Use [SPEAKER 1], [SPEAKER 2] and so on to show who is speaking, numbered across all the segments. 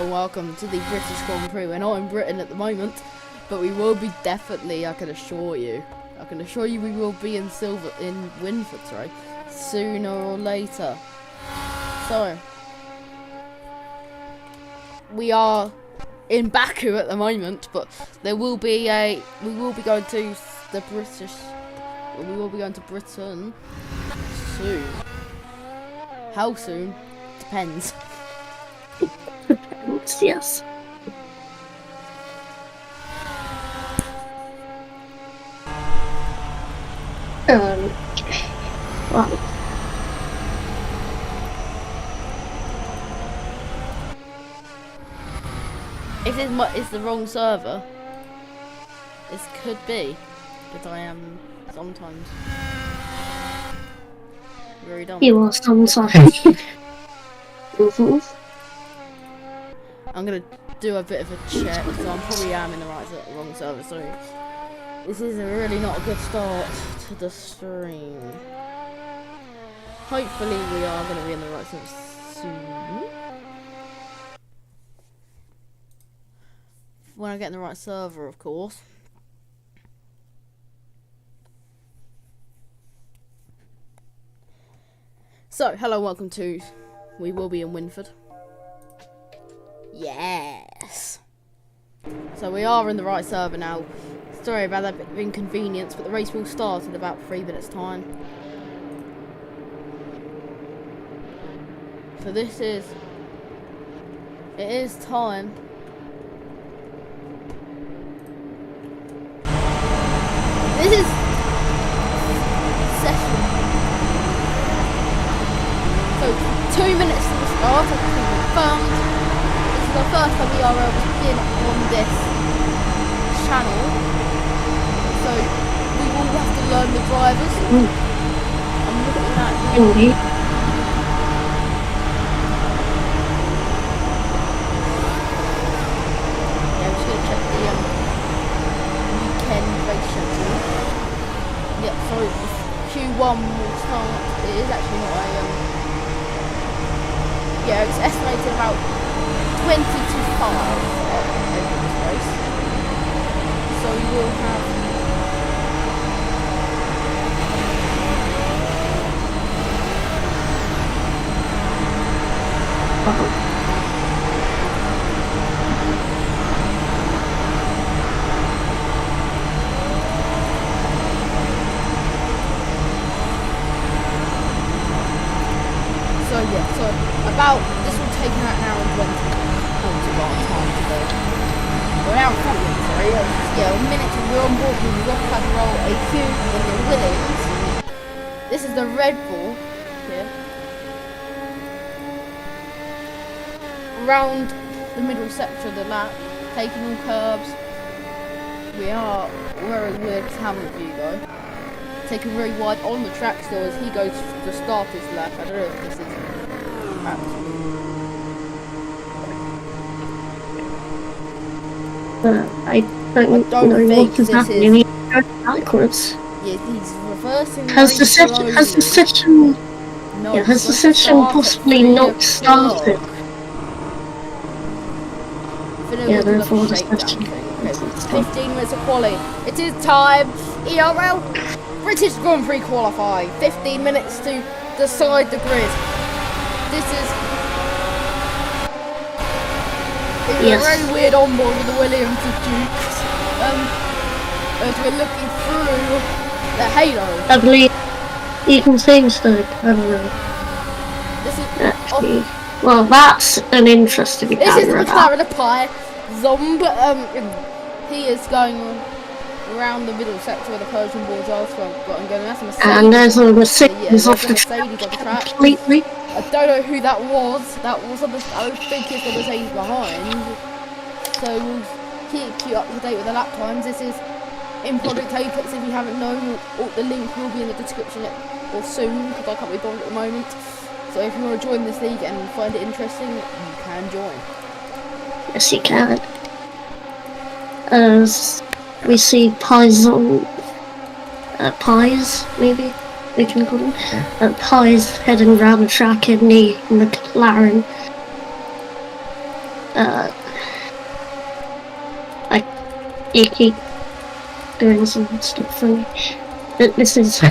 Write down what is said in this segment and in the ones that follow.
[SPEAKER 1] Hello and welcome to the British Grand Prix. We're not in Britain at the moment, but we will be definitely, I can assure you we will be in Winford, sorry, sooner or later. So, we are in Baku at the moment, but we will be going to Britain soon. How soon? Depends.
[SPEAKER 2] Yes. Well.
[SPEAKER 1] If it's the wrong server, this could be, because I am sometimes very dumb.
[SPEAKER 2] You are sometimes.
[SPEAKER 1] I'm gonna do a bit of a check, so I probably am in the wrong server. So this is really not a good start to the stream. Hopefully we are gonna be in the right server soon. When I get in the right server, of course. So, hello, welcome to We Will Be in Winford. Yes. So we are in the right server now. Sorry about that bit of inconvenience, but the race will start in about 3 minutes time. So it is time. This is session. So 2 minutes to the start, I can confirmed. This is our first time ERL has been on this channel. So we will have to learn the drivers. I'm looking at I'm just gonna check the weekend race schedule. Yep, so Q1 will start. It is actually not a yeah, it's estimated about 20 to 5 over this race. So we will have this will take about an hour and 20 minutes of our time to go. Well, an hour and 40 minutes, sorry. Yeah, a minute to we're on board with Rock Roll AQ in the Williams. This is the Red Bull here. Around the middle section of the lap, taking all curbs. We are very weird camera view though. Taking very wide on the track still as he goes to start his lap. I don't know if this is
[SPEAKER 2] I don't know what is happening. He's going backwards.
[SPEAKER 1] Yeah, he's reversing.
[SPEAKER 2] Has the session possibly not started? Yeah, therefore the session.
[SPEAKER 1] 15 minutes of quali. It is time. ERL British Grand Prix qualify. 15 minutes to decide the grid. This is a very weird onboard with the Williams and Dukes. As we're looking through the halo.
[SPEAKER 2] I believe even things like I don't know.
[SPEAKER 1] This is
[SPEAKER 2] actually well, that's an interesting camera.
[SPEAKER 1] This is the McLaren Pie Zomb. He is going around the middle sector where the Persian boards are. So I've got him going. That's a Mercedes.
[SPEAKER 2] And there's a Mercedes off the track completely.
[SPEAKER 1] I don't know who that was. That was on the. I don't think it's the Mercedes behind. So we'll keep you up to date with the lap times. This is in Project Apex. If you haven't known, the link will be in the description or soon because I can't be bothered at the moment. So if you want to join this league and find it interesting, you can join.
[SPEAKER 2] Yes, you can. As we see pies on pies, maybe we can call them. Pies heading around the track in the McLaren. Uh, you keep doing some stuff for me. This is. So,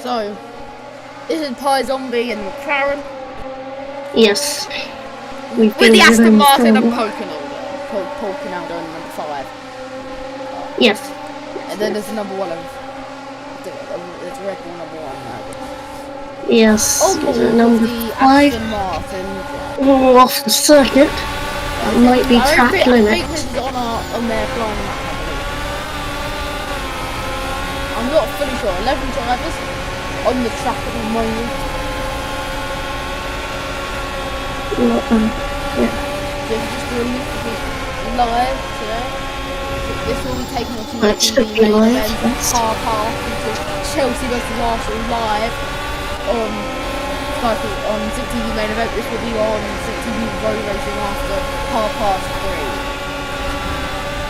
[SPEAKER 1] So, this is Pie Zombie and McLaren.
[SPEAKER 2] yes.
[SPEAKER 1] With the Aston Martin and Polkinaldo in number 5.
[SPEAKER 2] Yes.
[SPEAKER 1] And then there's the number 1 of... There's a Red Bull number 1 now.
[SPEAKER 2] Yes.
[SPEAKER 1] On board
[SPEAKER 2] Number
[SPEAKER 1] the
[SPEAKER 2] 5.
[SPEAKER 1] Aston Martin.
[SPEAKER 2] Off the circuit. That might be track limit.
[SPEAKER 1] I think this is on their flying map, I believe. I'm not fully sure. 11 drivers on the track at the moment.
[SPEAKER 2] Yeah.
[SPEAKER 1] So just released this live today. So this will be taken on
[SPEAKER 2] That should be live.
[SPEAKER 1] Car Park into Chelsea versus Arsenal live on Civic-TV main event. This will be on Civic-TV road racing after Car Park 3.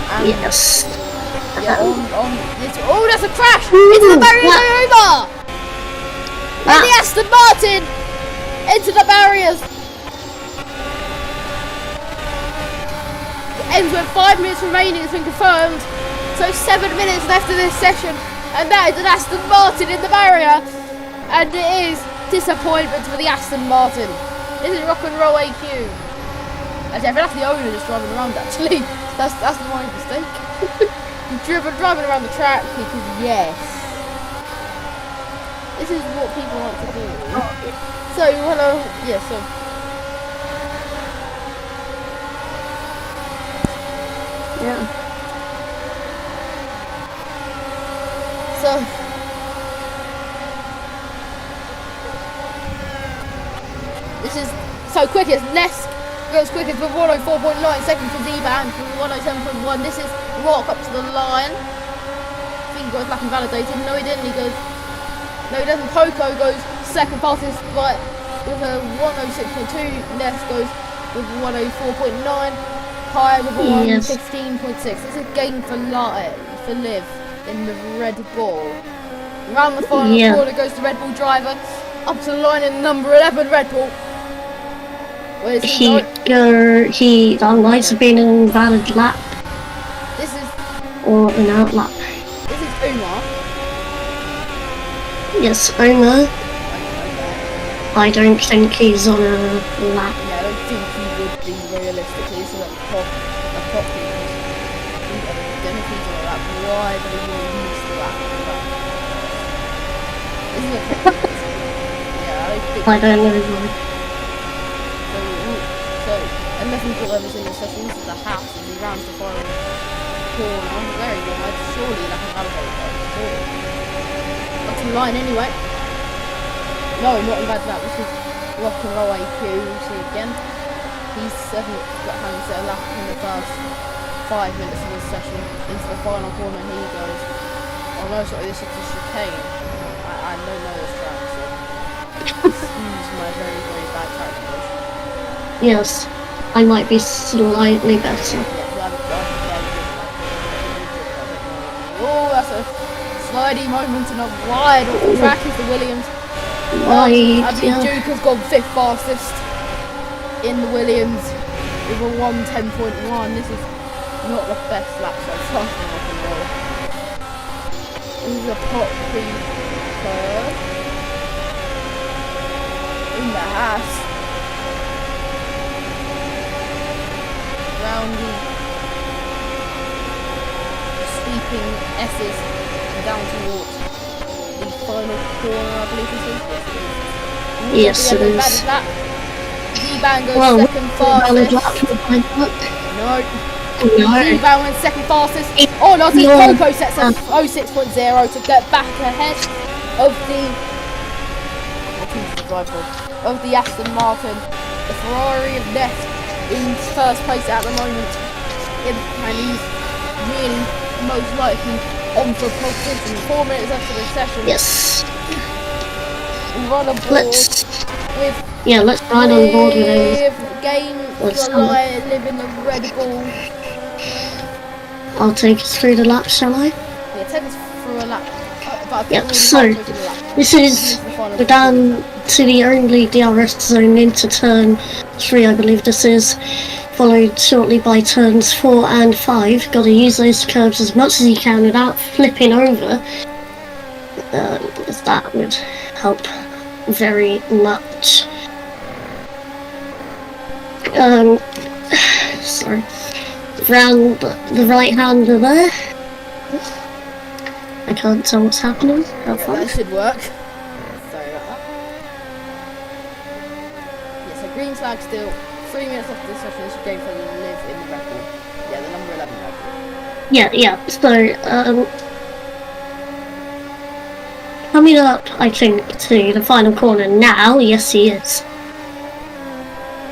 [SPEAKER 1] And
[SPEAKER 2] Yes.
[SPEAKER 1] yeah, on this. Oh, that's a crash! Into the barrier over! And the Aston Martin into the barriers. Ends with 5 minutes remaining, it's been confirmed. So 7 minutes left of this session. And that is an Aston Martin in the barrier. And it is disappointment for the Aston Martin. This is Rock and Roll AQ. Actually, I think that's the owner that's driving around actually. That's my mistake. driving around the track because yes. This is what people like to do. So, hello, yeah, so.
[SPEAKER 2] Yeah.
[SPEAKER 1] So. This is so quickest. Ness goes quickest with 104.9 seconds for Z-Band from 107.1. This is Rock up to the line. I think he goes back and validated. No, he didn't. He goes. No, he doesn't. Poco goes second fastest, but with a 106.2. Ness goes with 104.9. Pie with a 115.6. This is game for Liv in the Red Bull. Round the final corner goes the Red Bull driver. Up to the line in number 11 Red Bull.
[SPEAKER 2] That might have been an invalid lap.
[SPEAKER 1] This is...
[SPEAKER 2] Or an out lap.
[SPEAKER 1] This is Umar.
[SPEAKER 2] Yes, Omar. I don't think he's on a lap.
[SPEAKER 1] Yeah, I don't think he would be realistically. So that pop because I don't know if he's on a lap. Why do we use the lap? This is a pop. Yeah,
[SPEAKER 2] I don't know why.
[SPEAKER 1] So, 11 drivers in the session. This is the house and he rounds the final corner. Very wide. Surely like a validator. Up to the line anyway. No, not in bad lap. This is Rock and Roll AQ. We'll see again. He's got hands set a lap in the first 5 minutes of this session. Into the final corner he goes. Oh no, sorry, this is a chicane. I don't know this track, so excuse my very, very bad track knowledge.
[SPEAKER 2] Yes, I might be slightly better.
[SPEAKER 1] Oh, that's a slidey moment and a wide off the track is the Williams.
[SPEAKER 2] Wide,
[SPEAKER 1] I believe Duke has gone 5th fastest in the Williams with a 110.1. This is not the best lap so far for Rock and Roll. This is a Prix curve in the house. Round the sweeping S's down towards the final corner, I believe this is.
[SPEAKER 2] Yes, it is.
[SPEAKER 1] Z-Band goes second fastest. No. Z-Band went second fastest. Oh no, Coco sets a 06.0 to get back ahead of the Aston Martin. The Ferrari of Nest in first place at the moment, and he's really most likely on for pole position. 4 minutes after the session.
[SPEAKER 2] Yes.
[SPEAKER 1] Run aboard.
[SPEAKER 2] Yeah, let's ride on board with him.
[SPEAKER 1] With Game July living the Red Bull.
[SPEAKER 2] I'll take us through the lap, shall I?
[SPEAKER 1] Yeah, take us through a lap.
[SPEAKER 2] Yep, so this is we're down to the only DRS zone into turn 3, I believe this is, followed shortly by turns 4 and 5. Got to use those curves as much as you can without flipping over, as that would help very much. Sorry, round the right hander there. I can't tell what's happening. How far?
[SPEAKER 1] That should work. Sorry about that. Yeah, so green flag still. 3 minutes after this session, this should go for the live in the Red Bull. Yeah, the number 11 Red Bull.
[SPEAKER 2] Yeah. So, coming up, I think, to the final corner now. Yes, he is.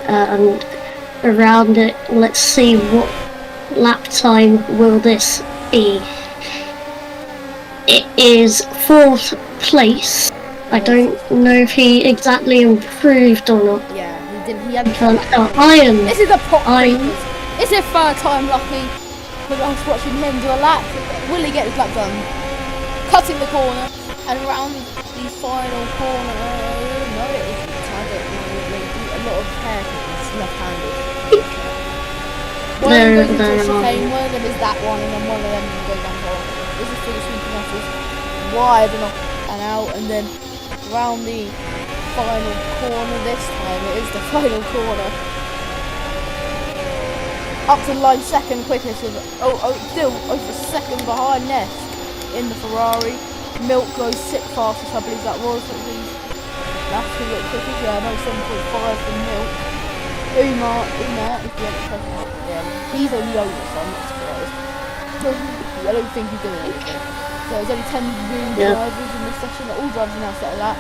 [SPEAKER 2] And around it, let's see what lap time will this be. It is 4th place. I don't know if he exactly improved or not.
[SPEAKER 1] Yeah, he didn't. He hadn't.
[SPEAKER 2] Iron.
[SPEAKER 1] This is a pop.
[SPEAKER 2] Iron.
[SPEAKER 1] It's his third time lucky. Because I was watching him do a lap. Will he get his lap done? Cutting the corner and around the final corner. No, it isn't. I don't know. A lot of haircuts left-handed. One of them goes into a chicane, one of them is that one, and then one of them goes down the corner. This is for the sweeping messes. Wide and up and out, and then around the final corner this time. It is the final corner. Up to line second quickest with still over a second behind Ness in the Ferrari. Milk goes 6th fastest, I believe that was. That's who looked quickest. Yeah, no 7.5 from Milk. Umar, if you have a yeah, he's only over, so I'm not surprised. I don't think he's doing anything. So there's only 10 new drivers in this session. All drivers are now set at that.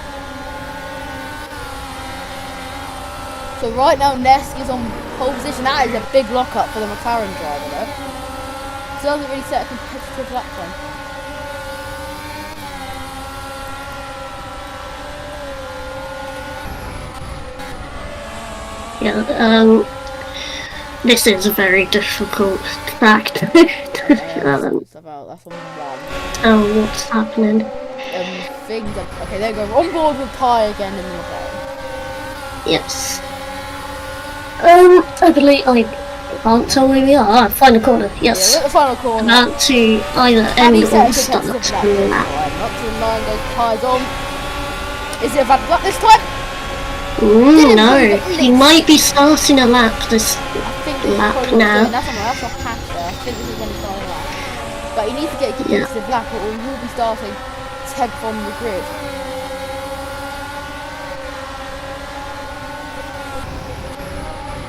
[SPEAKER 1] So right now Ness is on pole position. That is a big lock-up for the McLaren driver though. So doesn't really set a competitive lap time.
[SPEAKER 2] Yeah, this is a very difficult track to
[SPEAKER 1] that's on one.
[SPEAKER 2] What's happening?
[SPEAKER 1] Things are, okay, there we go. On board with Pi again in the McLaren.
[SPEAKER 2] Yes. I believe I can't tell where we are. Final corner. Yes.
[SPEAKER 1] Yeah, we're at the final corner.
[SPEAKER 2] About to either end or start the lap.
[SPEAKER 1] Up to the line goes Pi's on. Is it a bad lap this time?
[SPEAKER 2] No, he might be starting a lap this lap now.
[SPEAKER 1] That's off patch there. I think this is when he's starting a lap. But he needs to get a competitive lap or he will be starting 10th on the grid.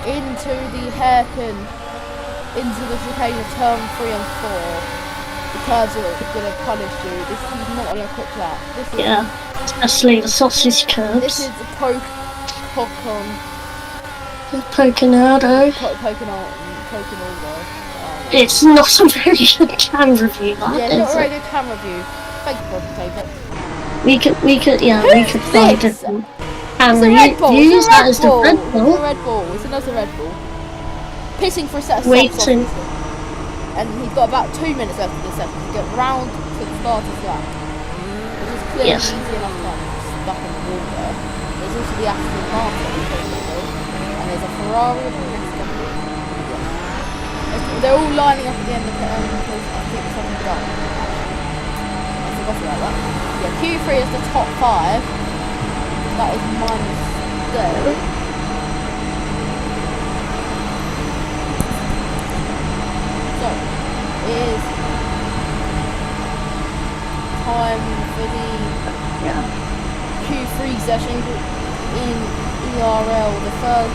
[SPEAKER 1] Into the hairpin. Into the chicane of turn 3 and 4. The curves are going to punish you. This is not on a quick lap. This is,
[SPEAKER 2] especially the sausage curves.
[SPEAKER 1] This is the Poconado.
[SPEAKER 2] It's not a very good camera view, that
[SPEAKER 1] yeah, not a very good camera view. Fake prototype.
[SPEAKER 2] We could find different camera views. That is the Red Bull.
[SPEAKER 1] It's a Red Bull. It's another Red Bull. Pissing for a set of
[SPEAKER 2] waiting.
[SPEAKER 1] And he's got about 2 minutes left of this session to get round to the start of lap. Which is clearly easy enough time stuck in the water. There's also the Aston Martin, and there's a Ferrari with the next one. They're all lining up at the end of the because I think something's done. I forgot about that. Yeah, Q3 is the top 5. That is minus 30. So, it is time for the Q3 session in ERL. The first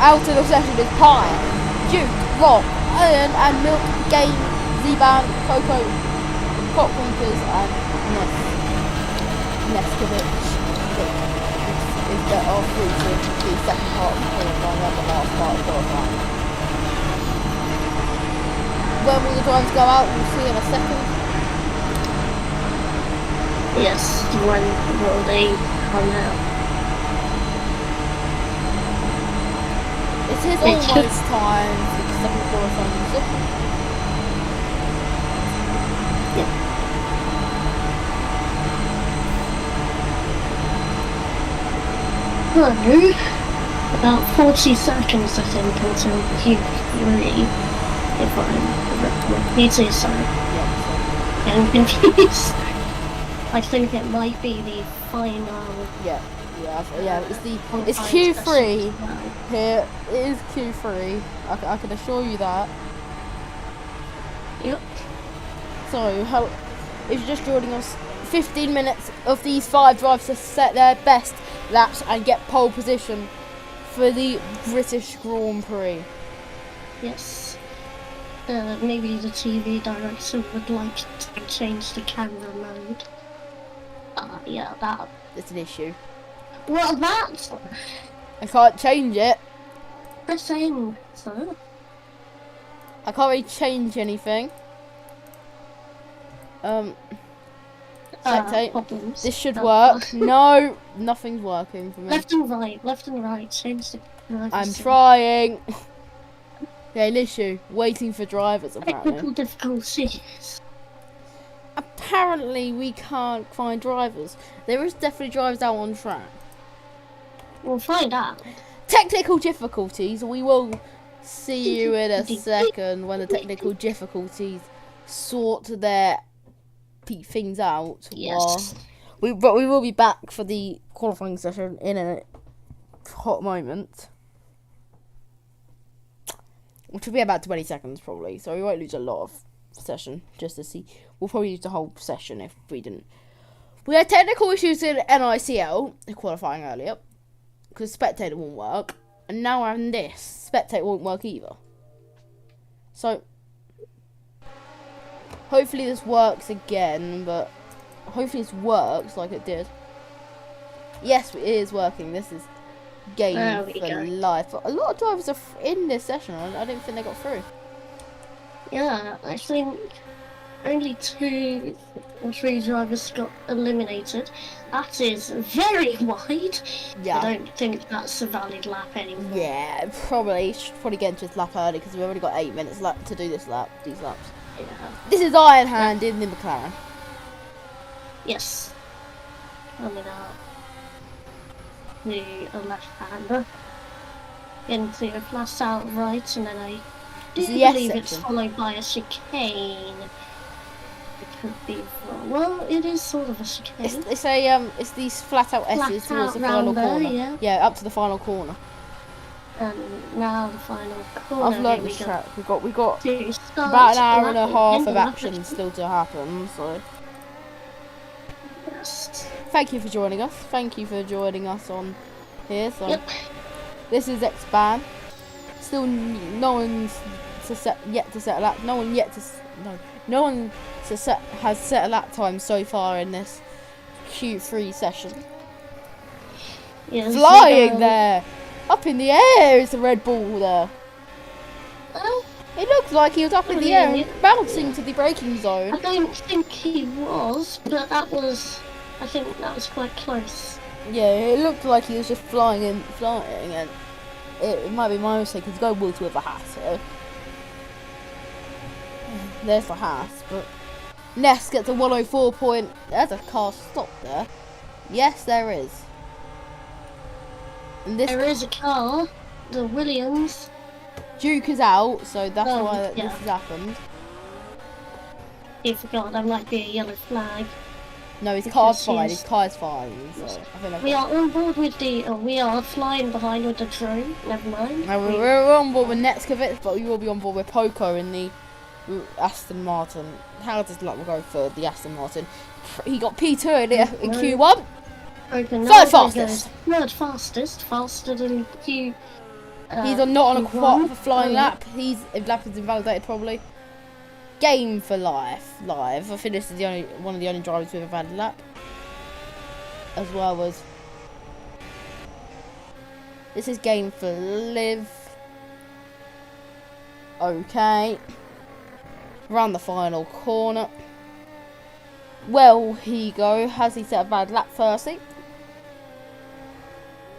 [SPEAKER 1] out of the session is Pie, Duke, Rob, Iron and Milk, Game, Z-Ban, Coco, Cockwinkers and Neskovic. Is that all through to the second part of the qualifying and the last part of qualifying. When will the drivers go out? We'll see in a second.
[SPEAKER 2] Yes, when will they come out?
[SPEAKER 1] It is almost time for the second qualifying session.
[SPEAKER 2] So, about 40 seconds I think until Q3, if I'm Q2, sorry.
[SPEAKER 1] Yeah,
[SPEAKER 2] I'm confused. I think it might be the final.
[SPEAKER 1] yeah. It's
[SPEAKER 2] qualifying
[SPEAKER 1] Q3
[SPEAKER 2] session as well.
[SPEAKER 1] here. It is Q3. I can assure you that.
[SPEAKER 2] Yep.
[SPEAKER 1] So, if you're just joining us, 15 minutes of these 5 drivers to set their best laps and get pole position for the British Grand Prix.
[SPEAKER 2] Yes. Maybe the TV director would like to change the camera mode. Yeah, that.
[SPEAKER 1] It's an issue.
[SPEAKER 2] Well, that's
[SPEAKER 1] I can't change it.
[SPEAKER 2] pressing. So.
[SPEAKER 1] I can't really change anything. Spectate.
[SPEAKER 2] Problems.
[SPEAKER 1] This should work. No, nothing's working for me.
[SPEAKER 2] Left and right. Change the.
[SPEAKER 1] I'm trying. Yeah, an issue. Waiting for drivers, apparently.
[SPEAKER 2] Technical difficulties.
[SPEAKER 1] Apparently, we can't find drivers. There is definitely drivers out on track.
[SPEAKER 2] We'll find out.
[SPEAKER 1] Technical difficulties. We will see you in a second when the technical difficulties sort their things out.
[SPEAKER 2] Yes.
[SPEAKER 1] But we will be back for the qualifying session in a hot moment, which will be about 20 seconds probably. So we won't lose a lot of session just to see. We'll probably use the whole session if we didn't. We had technical issues in NICL qualifying earlier because spectator won't work, and now we're having this. Spectator won't work either. So hopefully this works again, but hopefully this works like it did. Yes, it is working. This is game for life. But a lot of drivers are in this session. I don't think they got through.
[SPEAKER 2] Yeah, I think only 2 or 3 drivers got eliminated. That is very wide.
[SPEAKER 1] Yeah.
[SPEAKER 2] I don't think that's a valid lap anymore.
[SPEAKER 1] Yeah, probably. Should probably get into this lap early because we've already got 8 minutes left to do these laps.
[SPEAKER 2] Yeah.
[SPEAKER 1] This is Iron Hand in the McLaren.
[SPEAKER 2] Yes. Coming out. The left-hander. Into a flat out right, and then I do believe it's followed by a chicane. It could be wrong. Well, it is sort of a chicane.
[SPEAKER 1] It's these flat out S's towards the final corner. Yeah, up to the final corner.
[SPEAKER 2] And now the final corner.
[SPEAKER 1] I've learnt this track. We got about an hour and a half of action still to happen. So.
[SPEAKER 2] Yes.
[SPEAKER 1] Thank you for joining us. Thank you for joining us on here. So this is X-Ban. Still, no one's yet to set a lap. No one has set a lap time so far in this Q3 session.
[SPEAKER 2] Yes,
[SPEAKER 1] Flying there, up in the air is the Red Bull there. It looked like he was up in the air and bouncing to the braking zone.
[SPEAKER 2] I don't think he was, but I think that was quite close.
[SPEAKER 1] Yeah, it looked like he was just flying, and it might be my mistake because go with a hat. So. There's the hat, but Ness gets a 104 point. There's a car stop there. Yes, there is. And
[SPEAKER 2] there is a car, the Williams.
[SPEAKER 1] Duke is out, so that's why this has happened.
[SPEAKER 2] You forgot there might be a yellow flag.
[SPEAKER 1] No, his car's fine. His car's fine. So I think
[SPEAKER 2] we are on board with we are flying behind with the drone. Never mind.
[SPEAKER 1] No, we're on board with Netskovich, but we will be on board with Poco in the Aston Martin. How does luck go for the Aston Martin? He got P2 in Q1. Third fastest.
[SPEAKER 2] Third fastest, faster than Q.
[SPEAKER 1] He's not on a quad for flying lap. His lap is invalidated probably. Game for life. I think this is one of the only drivers with a valid lap. As well as this is game for live. Okay. Round the final corner. Well, here you go. Has he set a bad lap firstly?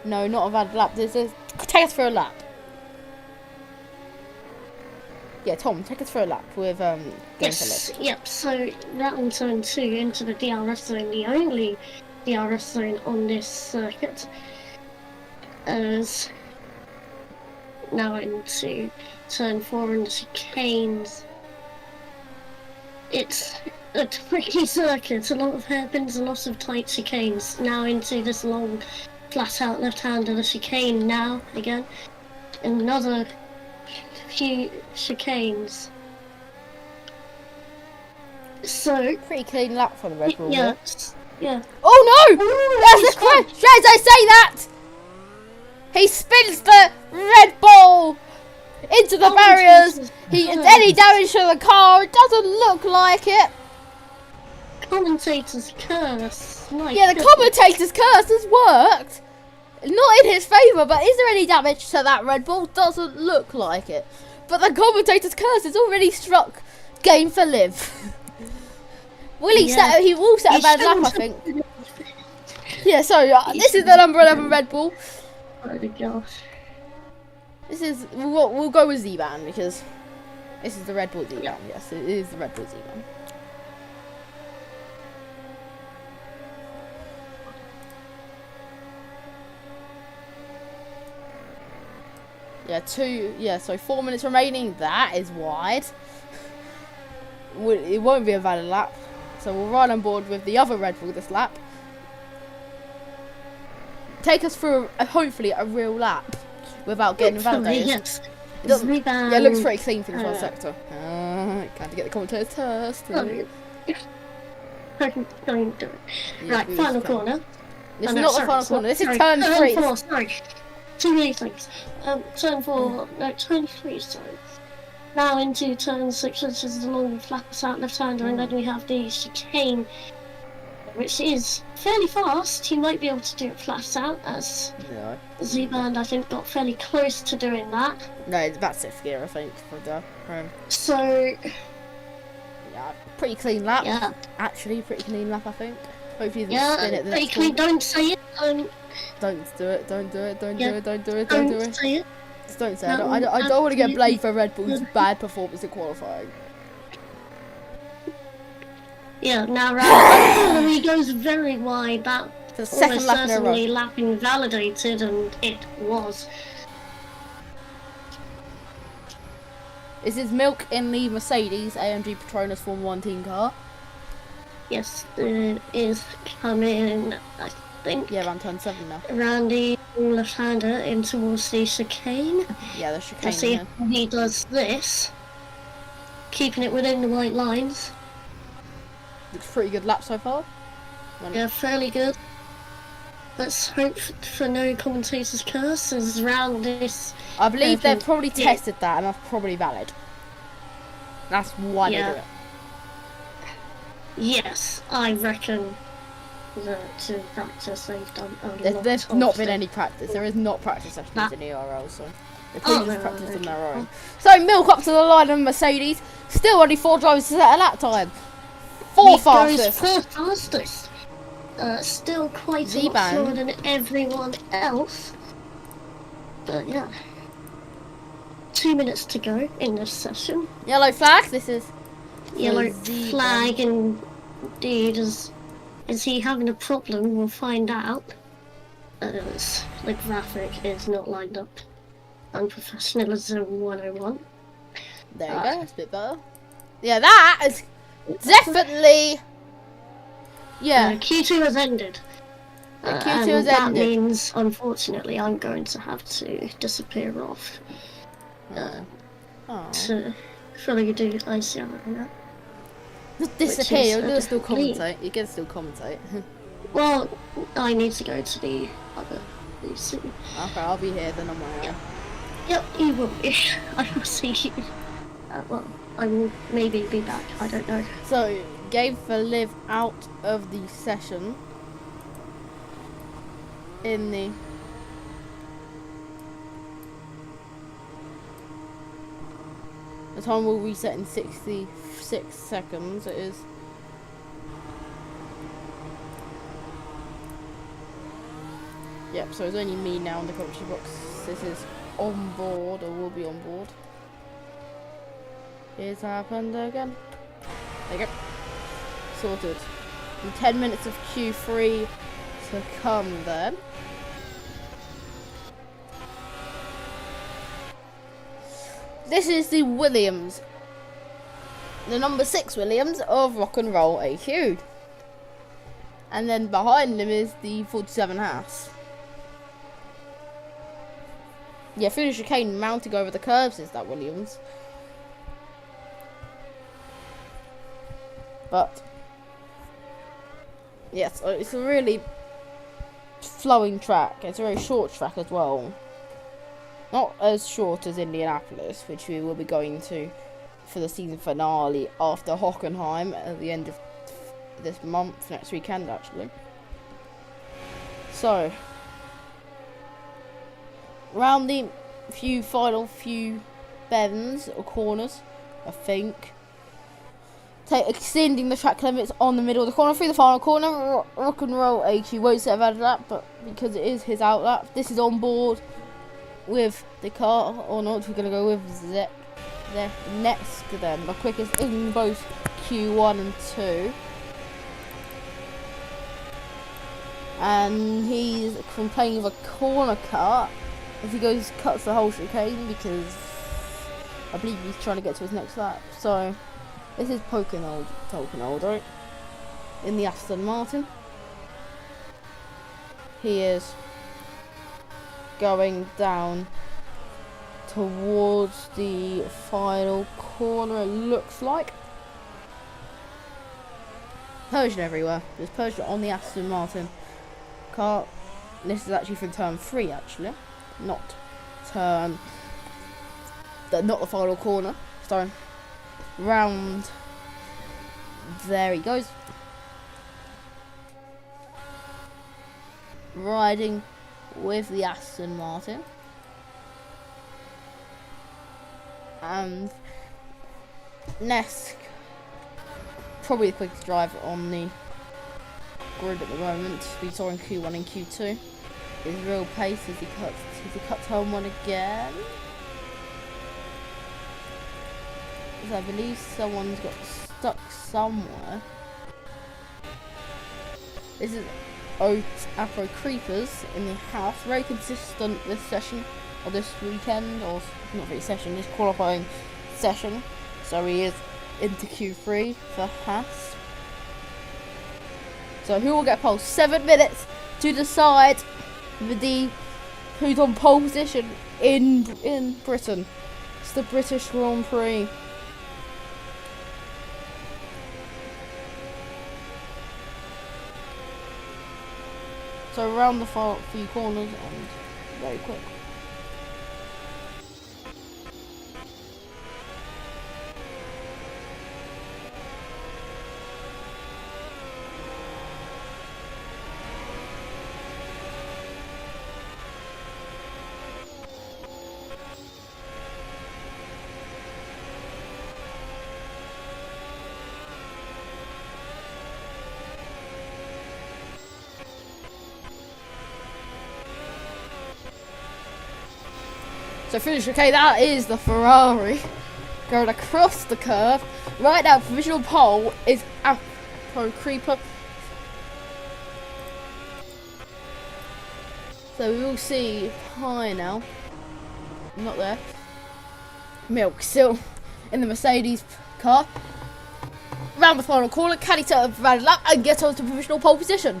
[SPEAKER 1] No, not a bad lap. This is take us for a lap. Yeah, Tom, take us for a lap with Game
[SPEAKER 2] Yes,
[SPEAKER 1] for Live.
[SPEAKER 2] yep, so round turn 2 into the DRS zone, the only DRS zone on this circuit, as now into turn 4 and the chicanes. It's a tricky circuit, a lot of hairpins, a lot of tight chicanes. Now into this long, flat out left-hander, the chicane now again. Another few chicanes. So
[SPEAKER 1] Pretty clean lap for the Red Bull.
[SPEAKER 2] yeah, yeah.
[SPEAKER 1] Oh no!
[SPEAKER 2] Ooh,
[SPEAKER 1] That's the crash! As I say that! He spins the Red Bull into the barriers.
[SPEAKER 2] Jesus
[SPEAKER 1] Any damage to the car? It doesn't look like it.
[SPEAKER 2] Commentator's curse. My
[SPEAKER 1] Yeah, the
[SPEAKER 2] goodness.
[SPEAKER 1] commentator's curse has worked. Not in his favour, but is there any damage to that Red Bull? Doesn't look like it. But the commentator's curse has already struck Game for Live. He will set a bad lap, I think. Yeah, so this is the number 11 Red Bull.
[SPEAKER 2] Oh my gosh.
[SPEAKER 1] This is, we'll go with Z-Ban because this is the Red Bull Z-Ban. Yes, it is the Red Bull Z-Ban. Yeah, so 4 minutes remaining. That is wide. It won't be a valid lap. So we'll ride on board with the other Red Bull this lap. Take us through, hopefully, a real lap without getting invalidated.
[SPEAKER 2] Yes.
[SPEAKER 1] It doesn't,
[SPEAKER 2] Z-Ban,
[SPEAKER 1] yeah, it looks pretty clean for the first sector. Can't get the commentators test.
[SPEAKER 2] Oh, I'm going to do it.
[SPEAKER 1] Yeah,
[SPEAKER 2] Right, final corner.
[SPEAKER 1] This
[SPEAKER 2] Oh,
[SPEAKER 1] is
[SPEAKER 2] no,
[SPEAKER 1] not
[SPEAKER 2] sorry,
[SPEAKER 1] the final corner. This is
[SPEAKER 2] sorry,
[SPEAKER 1] turn 3.
[SPEAKER 2] 4, sorry. Too many things. Turn 4, no, turn 3, sorry. Now into turn 6, which is the long flat out left-hander, and then we have the chicane, which is fairly fast. He might be able to do it flat out, as
[SPEAKER 1] No.
[SPEAKER 2] Z-Band, I think, got fairly close to doing that.
[SPEAKER 1] No, it's about 6th gear, I think, for the
[SPEAKER 2] So,
[SPEAKER 1] yeah, pretty clean lap.
[SPEAKER 2] yeah.
[SPEAKER 1] Actually, pretty clean lap, I think. Hopefully, he doesn't
[SPEAKER 2] Yeah,
[SPEAKER 1] spin it the
[SPEAKER 2] pretty
[SPEAKER 1] next
[SPEAKER 2] clean.
[SPEAKER 1] corner.
[SPEAKER 2] Don't say it.
[SPEAKER 1] Don't do it. Don't do it. Don't
[SPEAKER 2] Yeah.
[SPEAKER 1] do it. Don't do it. Don't do
[SPEAKER 2] Don't
[SPEAKER 1] it.
[SPEAKER 2] say it.
[SPEAKER 1] Just don't say
[SPEAKER 2] No,
[SPEAKER 1] it. I don't want to get blamed for
[SPEAKER 2] absolutely.
[SPEAKER 1] Red Bull's bad performance in qualifying.
[SPEAKER 2] Yeah, now round he goes very wide. That
[SPEAKER 1] For the second
[SPEAKER 2] almost
[SPEAKER 1] lap in a row.
[SPEAKER 2] certainly lap invalidated, and it was.
[SPEAKER 1] This is Milk in the Mercedes AMG Petronas Formula 1 team car.
[SPEAKER 2] Yes, it is coming, I think,
[SPEAKER 1] Yeah, around turn 7 now.
[SPEAKER 2] around the left-hander in towards the chicane.
[SPEAKER 1] Yeah, the chicane.
[SPEAKER 2] Let's see
[SPEAKER 1] Yeah.
[SPEAKER 2] how he does this. Keeping it within the white lines.
[SPEAKER 1] Looks pretty good lap so far.
[SPEAKER 2] Yeah, fairly good. Let's hope for no commentator's curse as round this.
[SPEAKER 1] I believe they've
[SPEAKER 2] Okay.
[SPEAKER 1] probably
[SPEAKER 2] Yeah.
[SPEAKER 1] tested that, and that's probably valid. That's why
[SPEAKER 2] Yeah.
[SPEAKER 1] they do it.
[SPEAKER 2] Yes, I reckon that to practice they've done a lot
[SPEAKER 1] There's
[SPEAKER 2] of
[SPEAKER 1] not been
[SPEAKER 2] it.
[SPEAKER 1] any practice. There is not practice sessions
[SPEAKER 2] That-
[SPEAKER 1] in ERL, so they've
[SPEAKER 2] Oh,
[SPEAKER 1] probably just
[SPEAKER 2] no,
[SPEAKER 1] practiced on
[SPEAKER 2] okay.
[SPEAKER 1] their own. So Milk up to the line of Mercedes. Still only 4 drivers to set a lap time. 4
[SPEAKER 2] He goes
[SPEAKER 1] fastest.
[SPEAKER 2] 4 fastest. Still quite a lot
[SPEAKER 1] Z-Band.
[SPEAKER 2] slower than everyone else. But yeah. 2 minutes to go in this session.
[SPEAKER 1] Yellow flag. This is
[SPEAKER 2] Yellow
[SPEAKER 1] Z-Band.
[SPEAKER 2] flag indeed. Is he having a problem? We'll find out. As the graphic is not lined up. Unprofessionalism 101.
[SPEAKER 1] There you go. That's a bit better. Yeah, that is definitely. Yeah.
[SPEAKER 2] Q2 has ended.
[SPEAKER 1] Q2
[SPEAKER 2] and
[SPEAKER 1] has
[SPEAKER 2] that
[SPEAKER 1] ended.
[SPEAKER 2] means, unfortunately, I'm going to have to disappear off
[SPEAKER 1] Oh.
[SPEAKER 2] to fully do ICR now.
[SPEAKER 1] Just disappear. You're gonna still
[SPEAKER 2] definitely-
[SPEAKER 1] commentate. You can still commentate.
[SPEAKER 2] Well, I need to go to the other PC.
[SPEAKER 1] Okay, I'll be here then on my own.
[SPEAKER 2] Yep, you will be. I will see you. Well, I will maybe be back. I don't know.
[SPEAKER 1] So, Game for Live out of the session. In the. The time will reset in 66 seconds. It is. Yep, so it's only me now in the commentary box. This is on board, or will be on board. It's happened again. There you go. Sorted. And 10 minutes of Q3 to come then. This is the Williams. The number 6 Williams of Rock and Roll AQ. And then behind him is the 47 Haas. Yeah, through the chicane mounting over the curves is that Williams. But yes, it's a really flowing track. It's a very short track as well. Not as short as Indianapolis, which we will be going to for the season finale after Hockenheim at the end of this month, next weekend actually. So, round the final few bends or corners, I think. Extending the track limits on the middle of the corner through the final corner. Rock and Roll AQ won't set a lap, but because it is his outlap, this is on board with the car or not. We're going to go with the next then, the quickest in both Q1 and 2. And he's complaining of a corner cut as he cuts the whole chicane because I believe he's trying to get to his next lap. So this is talking old, right? In the Aston Martin. He is going down towards the final corner, it looks like. Persian everywhere. There's Persian on the Aston Martin car. This is actually from turn 3 actually. Not the final corner. So round there he goes. Riding with the Aston Martin. And Nesk, probably the quickest driver on the grid at the moment. We saw in Q1 and Q2. His real pace as he cuts home one again. As I believe someone's got stuck somewhere. This is Afro Creepers in the house. Very consistent this session, or this weekend, or not really session, this qualifying session. So he is into Q3 for Haas. So who will get pole? 7 minutes to decide who's on pole position in Britain. It's the British Grand Prix. So around the few corners and very quick. So finish, okay, that is the Ferrari going across the curve. Right now, provisional pole is Afro Creeper. So we will see high now. Not there. Milk still in the Mercedes car. Round the final corner, can he set a valid lap and get on to provisional pole position?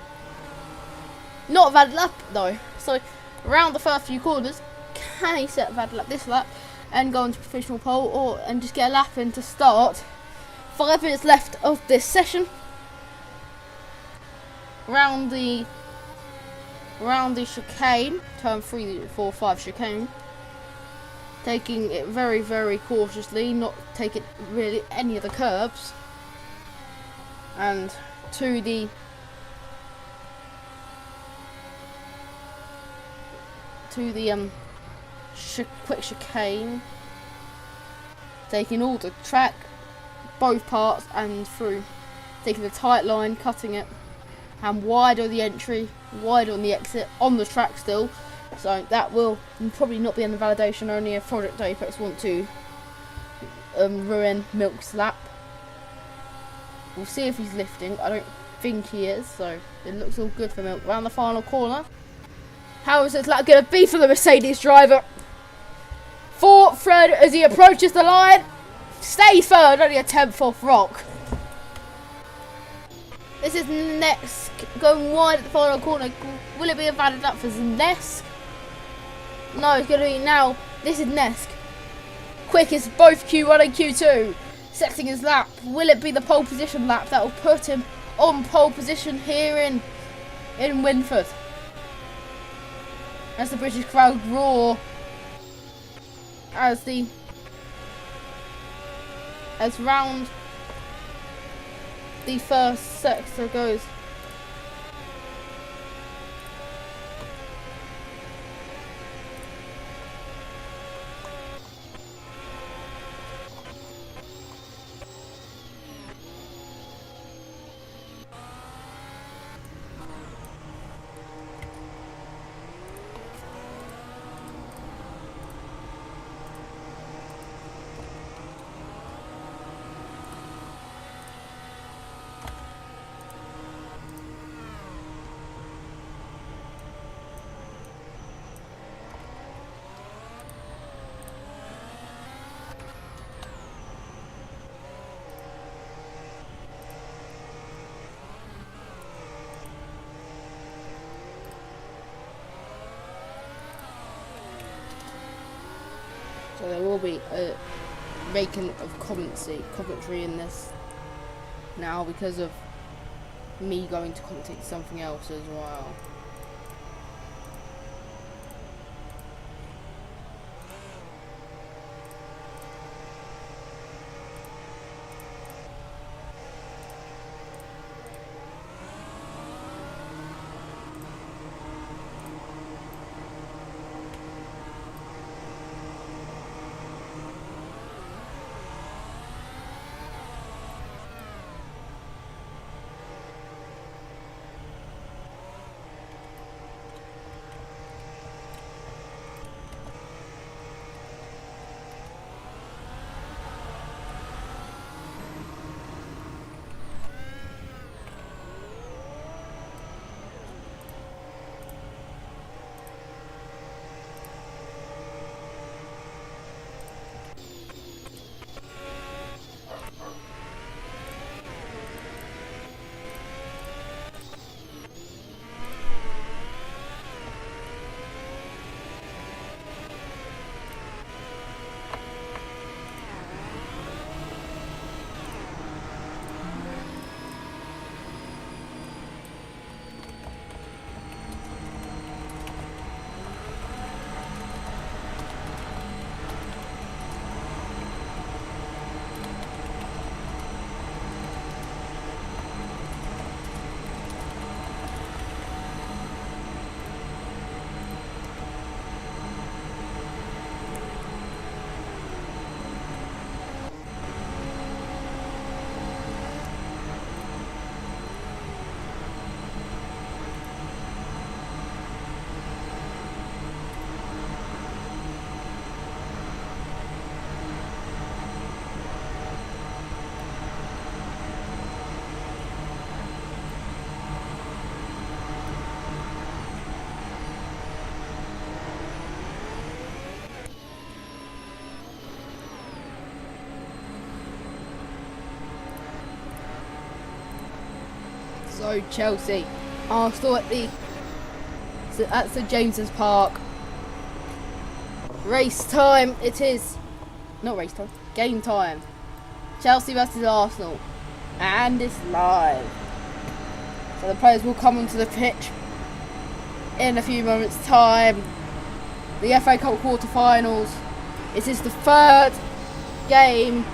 [SPEAKER 1] Not a valid lap though. So around the first few corners, can he set a valid lap this lap and go into provisional pole and just get a lap in to start? 5 minutes left of this session. Round the chicane, turn 3, 4, 5 chicane. Taking it very, very cautiously, not taking really any of the curbs. And to the quick chicane, taking all the track, both parts and through, taking the tight line, cutting it, and wide on the entry, wide on the exit, on the track still. So that will probably not be in the validation, only if Project Apex want to ruin Milk's lap. We'll see if he's lifting. I don't think he is, so it looks all good for Milk. Around the final corner. How is this lap going to be for the Mercedes driver? Fourth, third as he approaches the line. Stay third, only a tenth off Rock. This is Nesk going wide at the final corner. Will it be a valid lap for Nesk? No, it's going to be now. This is Nesk. Quickest both Q1 and Q2. Setting his lap. Will it be the pole position lap that will put him on pole position here in Winford? As the British crowd roar as round the first sector goes. So there will be a making of commentary in this now because of me going to commentate something else as well. So Chelsea are still at St James's Park. Race time it is. Not race time, game time. Chelsea versus Arsenal. And it's live. So the players will come onto the pitch in a few moments' time. The FA Cup quarter-finals. It is the third game,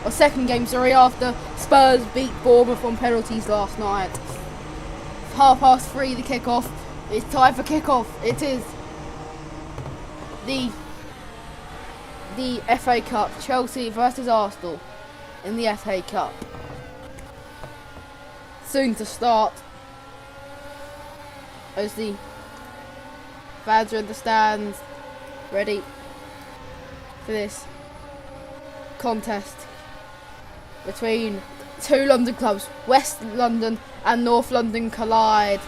[SPEAKER 1] or second game, sorry, after Spurs beat Bournemouth on penalties last night. 3:30 the kick-off. It's time for kick-off. It is the FA Cup. Chelsea versus Arsenal in the FA Cup. Soon to start. As the fans are in the stands, ready for this contest between two London clubs. West London and North London collide.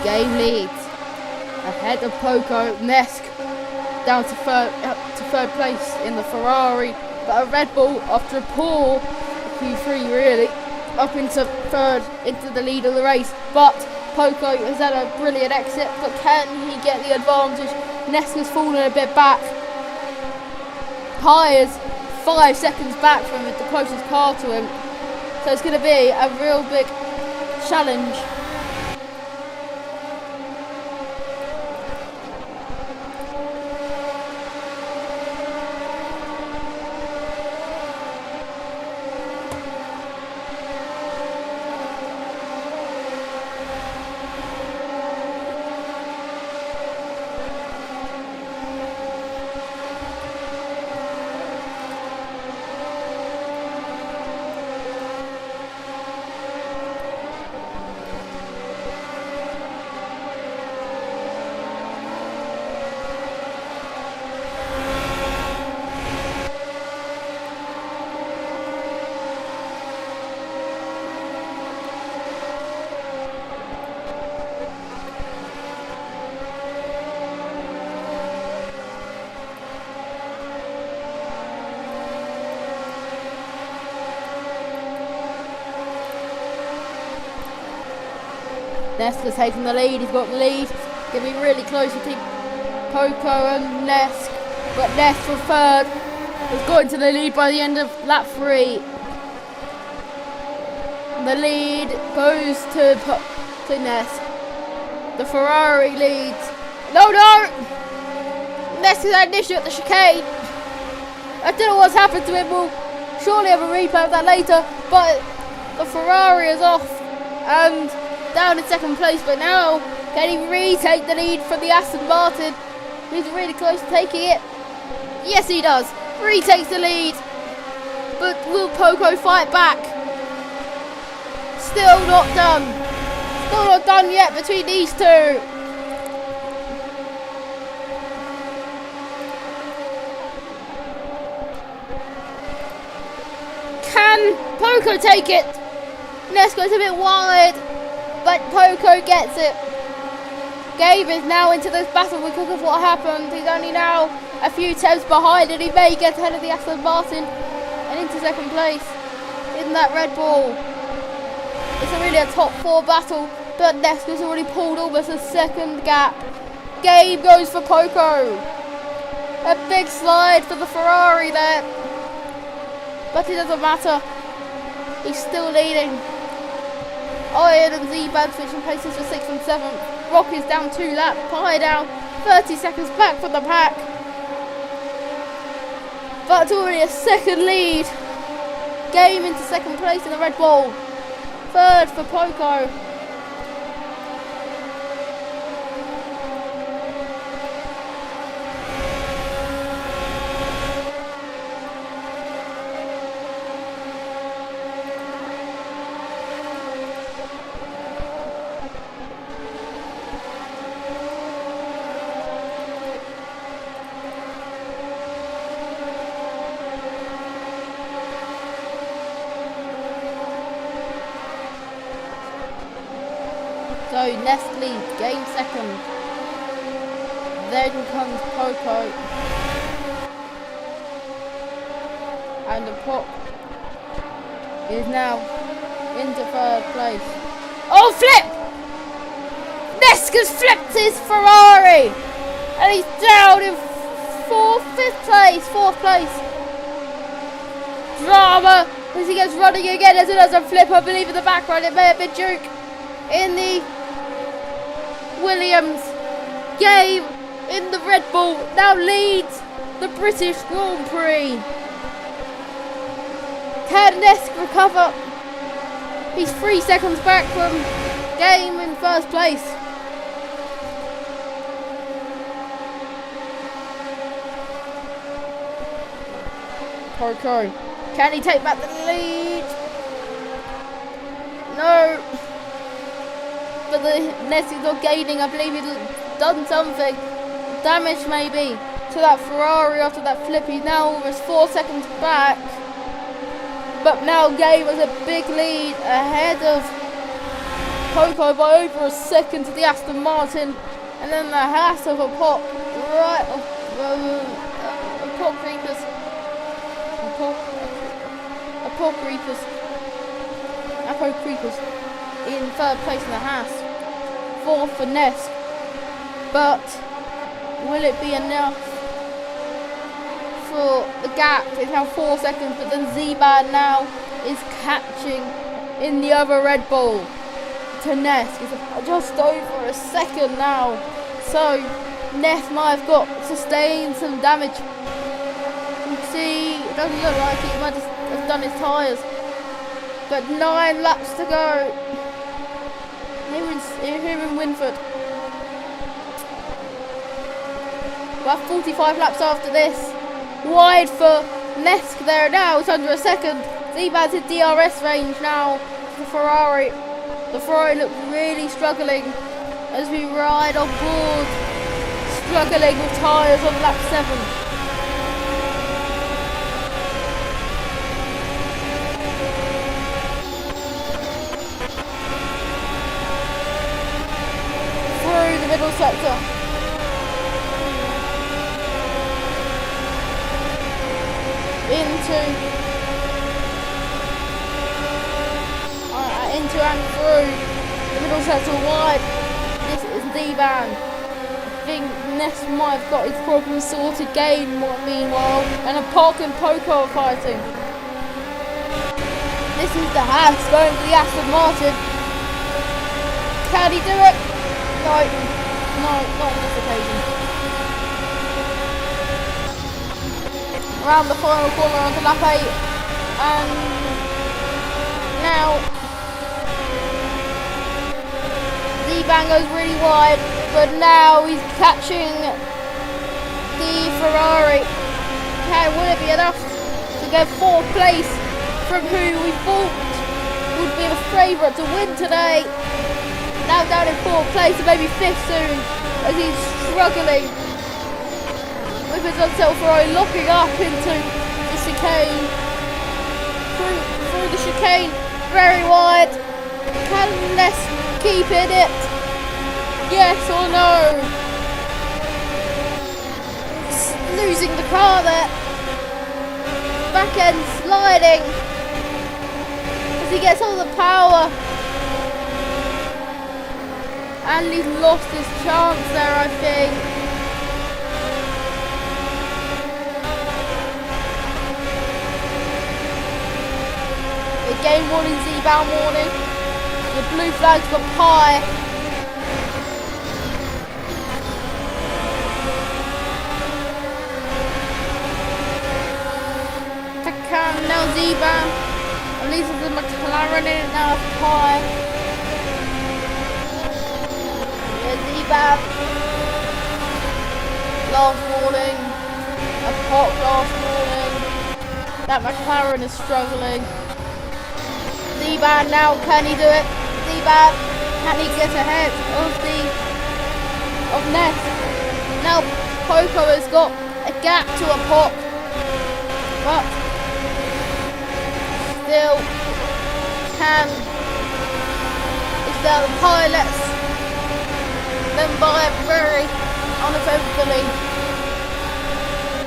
[SPEAKER 1] Game leads ahead of Poco Nesk, down to third place in the Ferrari, but a Red Bull after a poor Q3 really up into third, into the lead of the race, but Poco has had a brilliant exit, but can he get the advantage? Neska's fallen a bit back. Pi is 5 seconds back from the closest car to him, so it's going to be a real big challenge. Neska's taking the lead, he's got the lead. Gonna be really close between Poco and Nesk, but Nesk for third has got into the lead by the end of lap 3. The lead goes to Nesk. The Ferrari leads. No! Nesk has had an issue at the chicane. I don't know what's happened to him. We'll surely have a replay of that later, but the Ferrari is off and down in second place, but now can he retake the lead from the Aston Martin? He's really close to taking it. Yes, he does. Retakes the lead. But will Poco fight back? Still not done. Still not done yet between these two. Can Poco take it? Nesko's a bit wide, but Poco gets it. Gabe is now into this battle because of what happened. He's only now a few tenths behind, and he may get ahead of the Aston Martin and into second place in that Red Bull. It's really a top 4 battle, but Neska's already pulled almost a second gap. Gabe goes for Poco. A big slide for the Ferrari there, but it doesn't matter. He's still leading. Iron and Z-Band switching places for 6th and 7th. Rock is down 2 laps. Pi down 30 seconds back from the pack. But it's already a second lead. Game into second place in the Red Bull. Third for Poco. So Nestle game second. Then comes Poco. And the Pop is now into third place. Oh, flip! Neska's flipped his Ferrari! And he's down in fourth place. Drama as he gets running again as it does a flip. I believe in the background it may have been Duke in the Williams. Game in the Red Bull now leads the British Grand Prix. Can Nesk recover? He's 3 seconds back from Game in first place. Poco, can he take back the lead? No. But the Nesk is not gaining. I believe he's done something. Damage maybe to that Ferrari after that flip. He's now almost 4 seconds back. But now Gabe has a big lead ahead of Poco by over a second to the Aston Martin. And then the Haas of a Pop right of Pop Creepers. Apple Creepers in third place in the Haas. 4th for Nesk. But will it be enough for the gap? It's now 4 seconds, but then Z-Bad now is catching in the other Red Bull to Nesk. It's just over a second now. So Nesk might have got sustained some damage. You can see, it doesn't look like he might have done his tyres. But 9 laps to go. Here in Winford. We'll have 45 laps after this. Wide for Nesk there now. It's under a second. Z-Bad's in DRS range now. The Ferrari. The Ferrari looks really struggling as we ride on board. Struggling with tyres on lap 7. Through the middle sector. Into and through the middle sector wide. This is D-Van. I think Ness might have got his problem sorted meanwhile, and a Park and Poco are fighting. This is the Haas going for the Aston Martin. Can he do it? No, not on this occasion. Around the final corner onto lap 8, and now Z-Bang goes really wide, but now he's catching the Ferrari. Will it be enough to get 4th place from who we thought would be the favourite to win today? Now down in 4th place and maybe 5th soon, as he's struggling with his unsettled Ferrari, locking up into the chicane. Through the chicane, very wide. Can Ness keep in it? Yes or no? Losing the car there. Back end sliding as he gets all the power. And he's lost his chance there, I think. The game warning, Z-Bound warning. The blue flags for Pi. Now Z-Bound. At least it's the McLaren in it now, Pi. Z-Bab. Last warning. A pot last warning. That McLaren is struggling. Z-Bab now, can he do it? Z-Bab, can he get ahead of Ness? Now Poco has got a gap to a pot, but still can. Is there the pilots? Then by very uneventfully.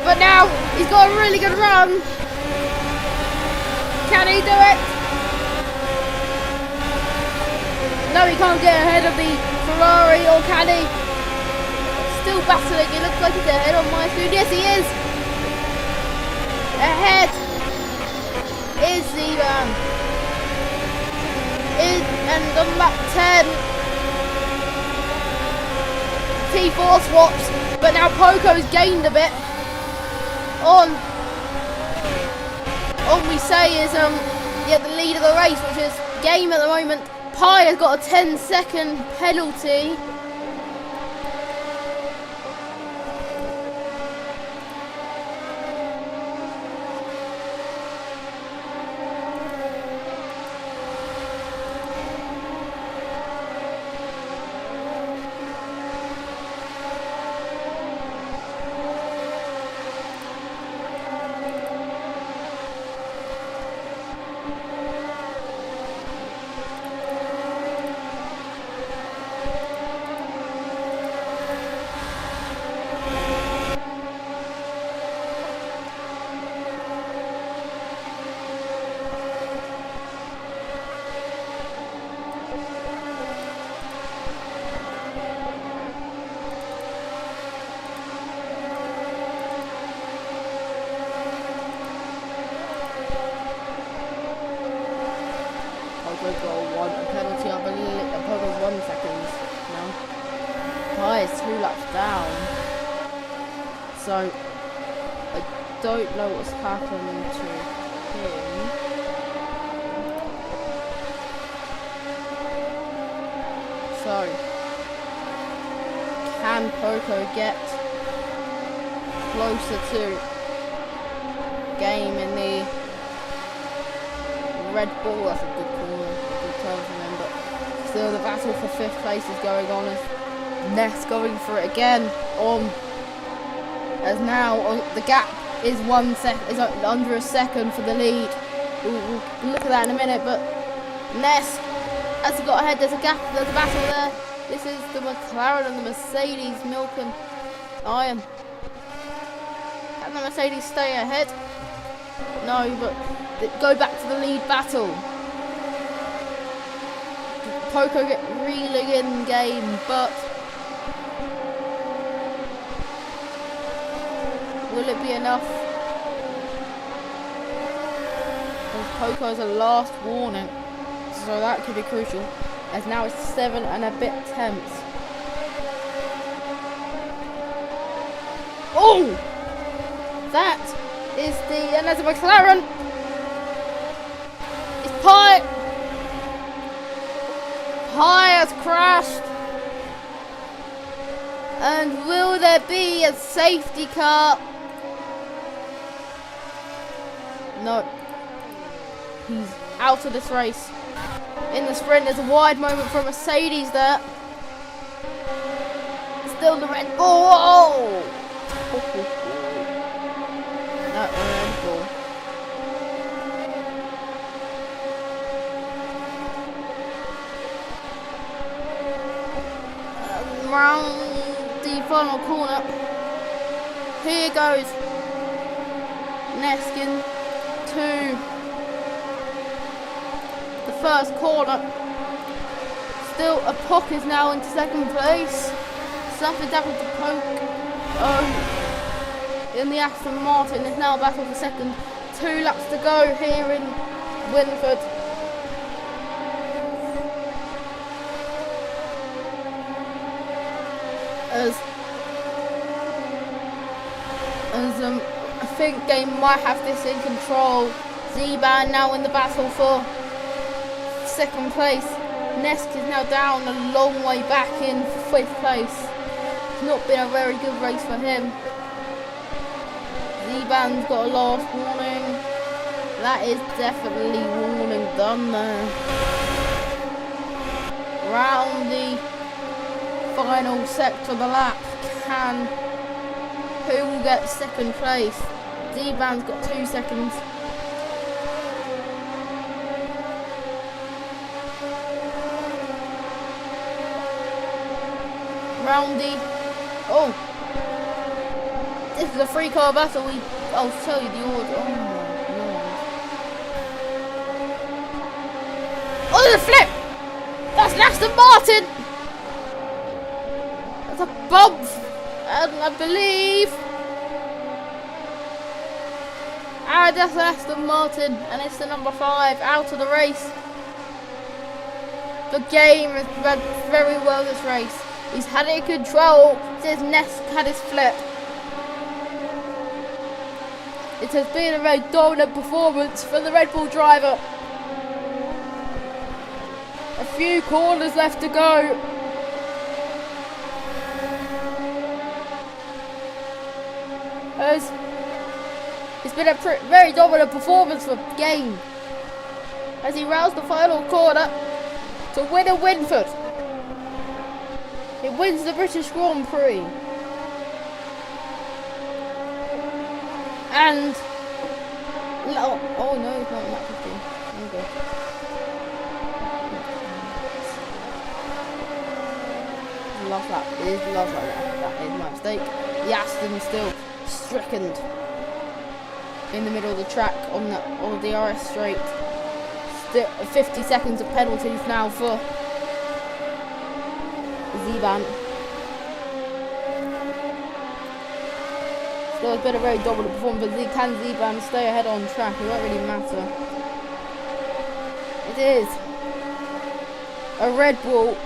[SPEAKER 1] But now he's got a really good run. Can he do it? No, he can't get ahead of the Ferrari, or can he? Still battling. It looks like he's ahead on my screen. Yes, he is. Ahead is Z-Man. And on lap 10. T4 swaps, but now Poco's gained a bit on we say is the lead of the race, which is game at the moment. Pi has got a 10-second penalty. Pi is 2 laps down. So I don't know what's happened to him. So can Poco get closer to game in the Red Bull? That's a good call, good turn from him, but still the battle for 5th place is going on as Ness going for it again as now the gap is is under a second for the lead. We'll look at that in a minute, but Ness has got ahead. There's a gap, there's a battle there. This is the McLaren and the Mercedes milking iron. Can the Mercedes stay ahead? No, but go back to the lead battle. Poco get reeling in game, but will it be enough? Poco's a last warning, so that could be crucial, as now it's 7 and a bit tenths. Oh! That is and there's a McLaren! It's Pi! Pi has crashed! And will there be a safety car? No. He's out of this race. In the sprint, there's a wide moment for Mercedes there. Still the Red Bull. Oh! That Red Bull. Round the final corner. Here goes Neskin to the first corner. Still a Pock is now into 2nd place. Something's happened to Poke in the Aston Martin. Is now battle for 2nd. 2 laps to go here in Winford. As I think they might have this in control. Z-Ban now in the battle for 2nd place. Nesk is now down a long way back in 5th place. It's not been a very good race for him. Z-Ban's got a last warning. That is definitely warning done there. Round the final sector of the lap, who will get 2nd place? Z-Ban's got 2 seconds. Roundy. Oh, this is a 3-car battle. I'll tell you the order. Oh my god. Oh, the flip! That's Aston Martin! That's a bump! And I believe... Ah, that's Aston Martin, and it's the number 5 out of the race. The game has run very well this race. He's had it in control since Ness had his flip. It has been a very dominant performance for the Red Bull driver. A few corners left to go. It's been a very dominant performance for Game as he rounds the final corner to win a Winford. It wins the British Grand Prix. And oh no, it's not lap 15. Okay. Last lap. It is the last lap. That is my mistake. The Aston still stricken in the middle of the track on the DRS straight. Still 50 seconds of penalties now for Z-Ban. Still has been a very dominant performance, but can Z-Ban stay ahead on track? It won't really matter. It is a Red Bull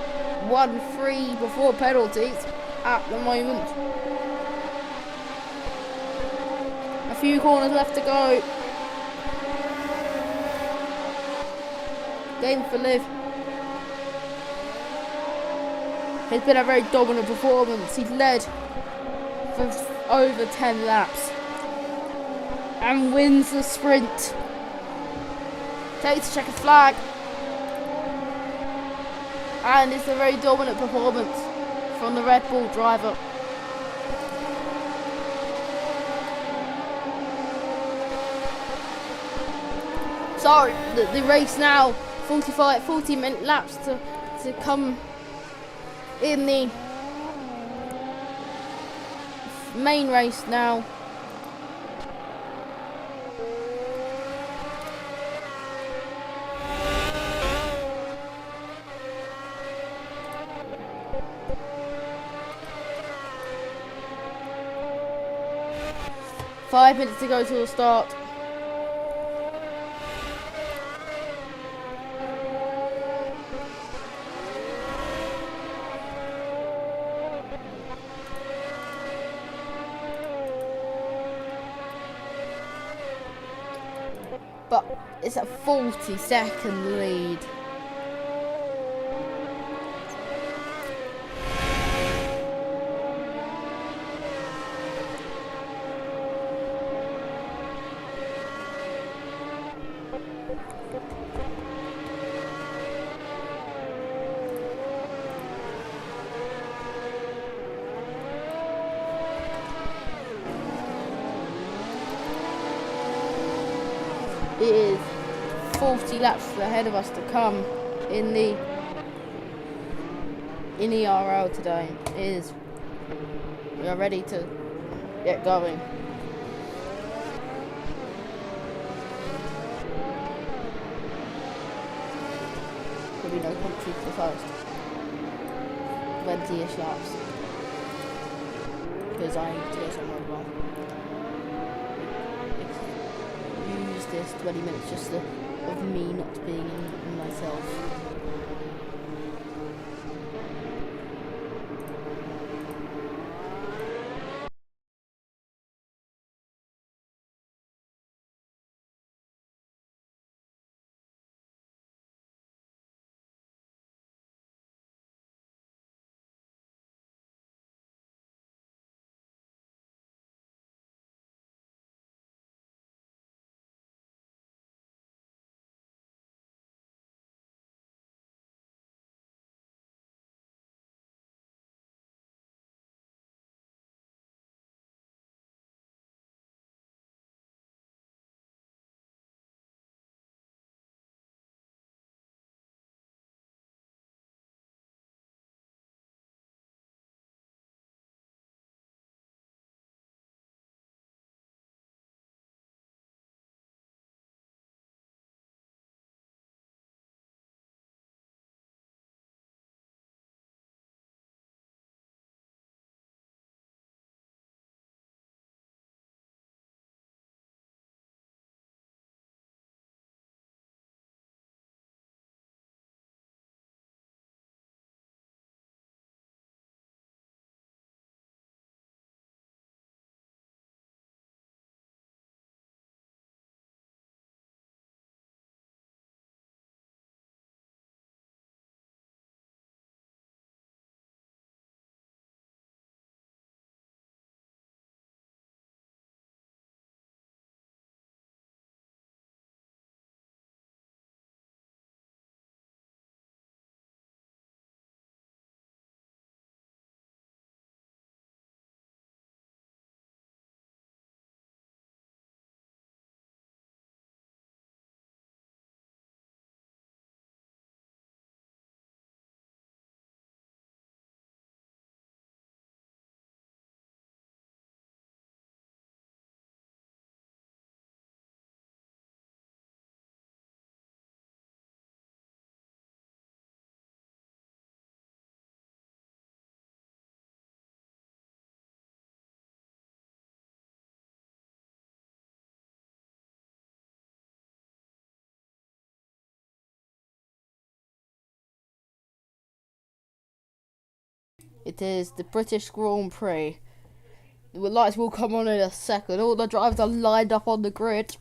[SPEAKER 1] 1-3 before penalties at the moment. A few corners left to go. Game for Liv. It's been a very dominant performance. He's led for over 10 laps and wins the sprint. Takes a checkered flag, and it's a very dominant performance from the Red Bull driver. So the race now, 40-minute laps to come in the main race now. Five minutes to go till the start. But it's a 40-second lead. It is 40 laps ahead of us to come in the ERL today. We are ready to get going. There'll be no country for the first 20-ish laps because I need to go somewhere as well. Use this 20 minutes just of me not being in myself. It is the British Grand Prix. The lights will come on in a second. All the drivers are lined up on the grid.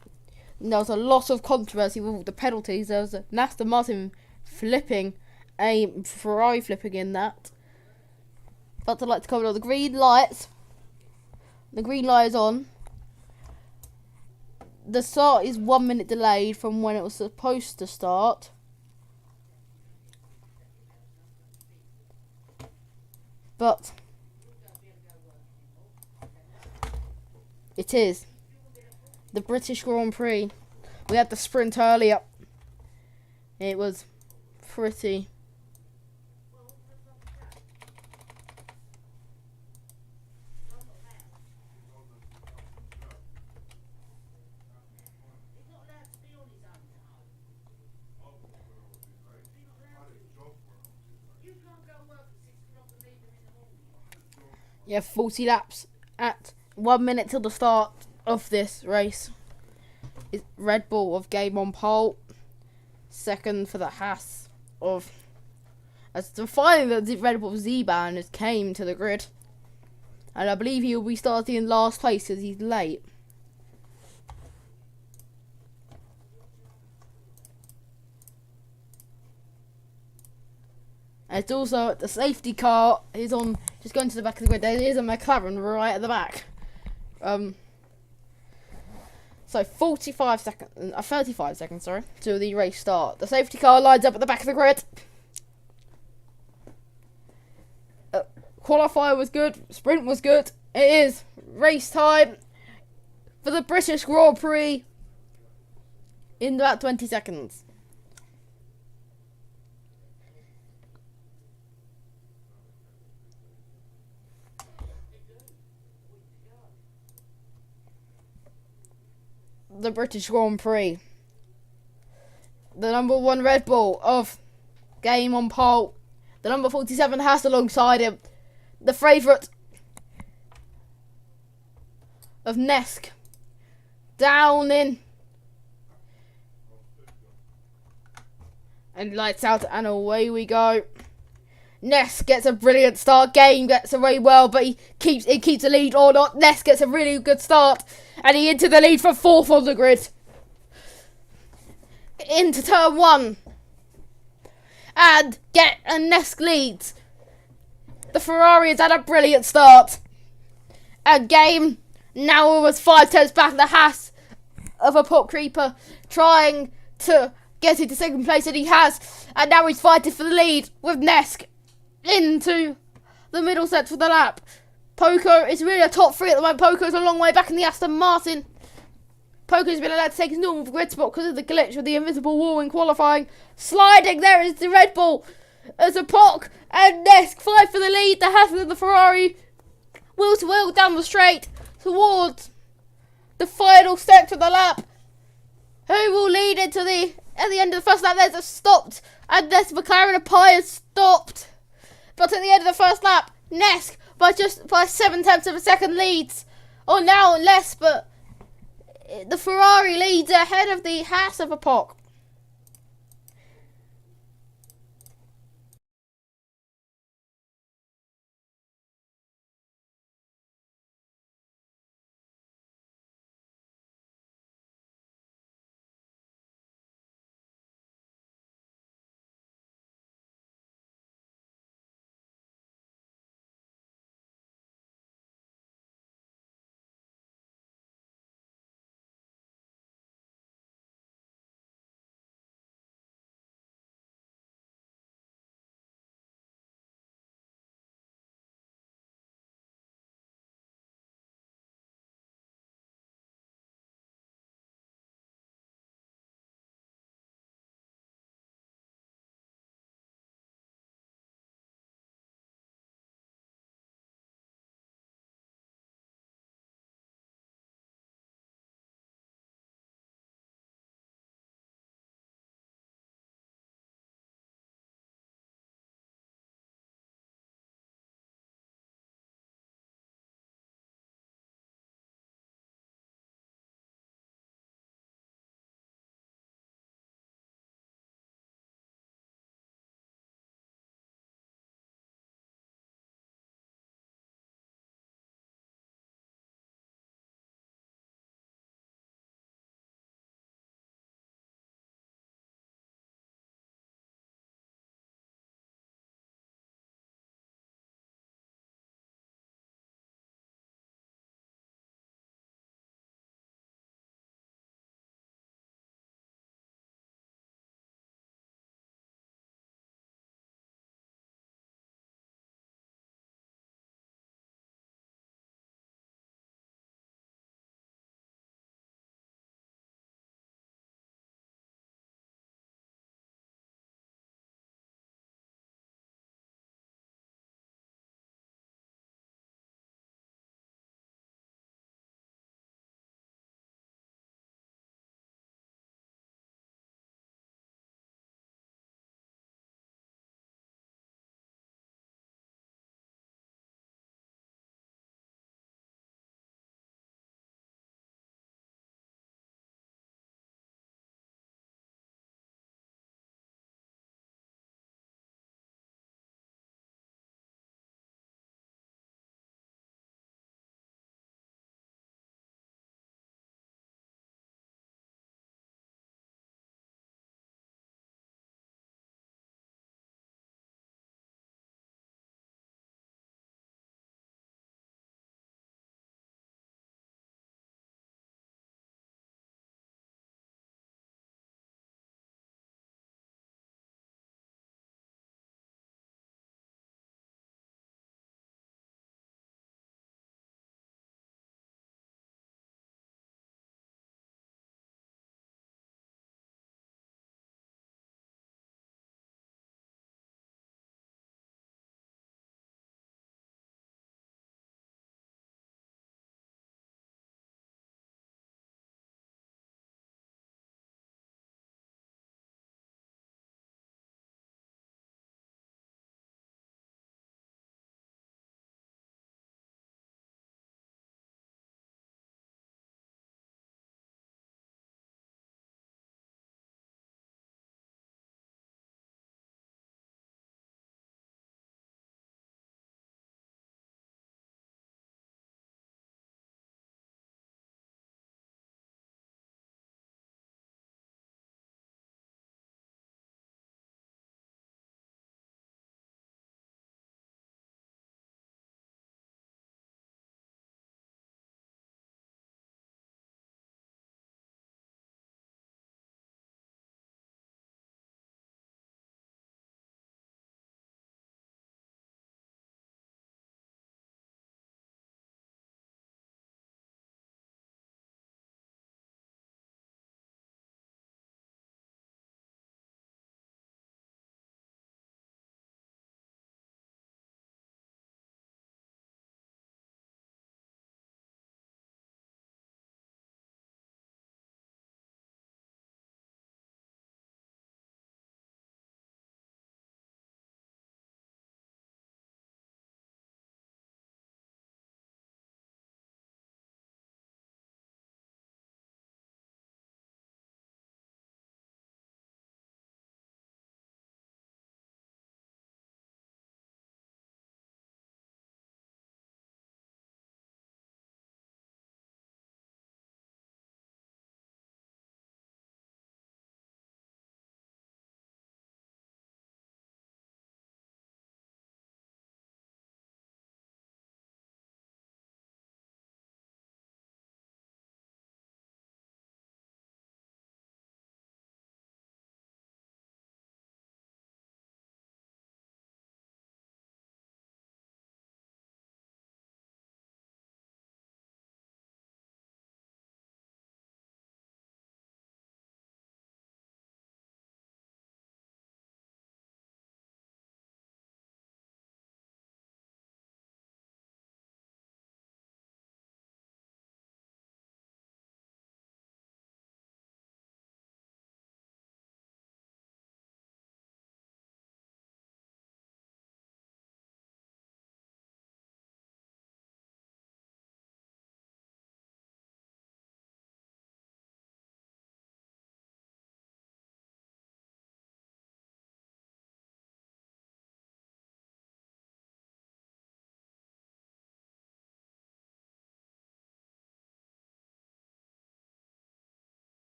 [SPEAKER 1] And there was a lot of controversy with the penalties. There was a Aston Martin flipping, a Ferrari flipping in that. But I'd like to cover all the green lights. The green light is on. The start is 1 minute delayed from when it was supposed to start. But it is the British Grand Prix. We had the sprint earlier. It was pretty. Yeah, 40 laps at 1 minute till the start of this race. It's Red Bull of Game on pole. Second for the Haas of... As finally the Red Bull Z-Band has came to the grid. And I believe he will be starting in last place because he's late. And it's also the safety car is on, just going to the back of the grid. There is a McLaren right at the back. So 35 seconds, sorry, to the race start. The safety car lines up at the back of the grid. Qualifier was good, sprint was good. It is race time for the British Grand Prix in about 20 seconds. The British Grand Prix. The number 1 Red Bull of Game on pole. The number 47 Haas alongside him. The favourite of Nesk. Down in. And lights out and away we go. Ness gets a brilliant start. Game gets away well, but it keeps the lead or not. Ness gets a really good start, and he into the lead from 4th on the grid. Into turn 1, and Ness leads. The Ferrari has had a brilliant start, and Game now almost 5 tenths back. The Haas of a pot creeper trying to get into second place, and he has, and now he's fighting for the lead with Nesk into the middle set for the lap. Poco is really a top 3 at the moment. Poco's a long way back in the Aston Martin. Poco's been allowed to take his normal grid spot because of the glitch with the invisible wall in qualifying. Sliding there is the Red Bull as a Poc and Nesk fight for the lead. The Haas and the Ferrari wheel to wheel down the straight towards the final step of the lap. Who will lead into at the end of the first lap? There's a stopped, and Nesk McLaren and Pie has stopped. But at the end of the first lap, Nesk by 7 tenths of a second leads. Or now less, but the Ferrari leads ahead of the Haas of a Poc.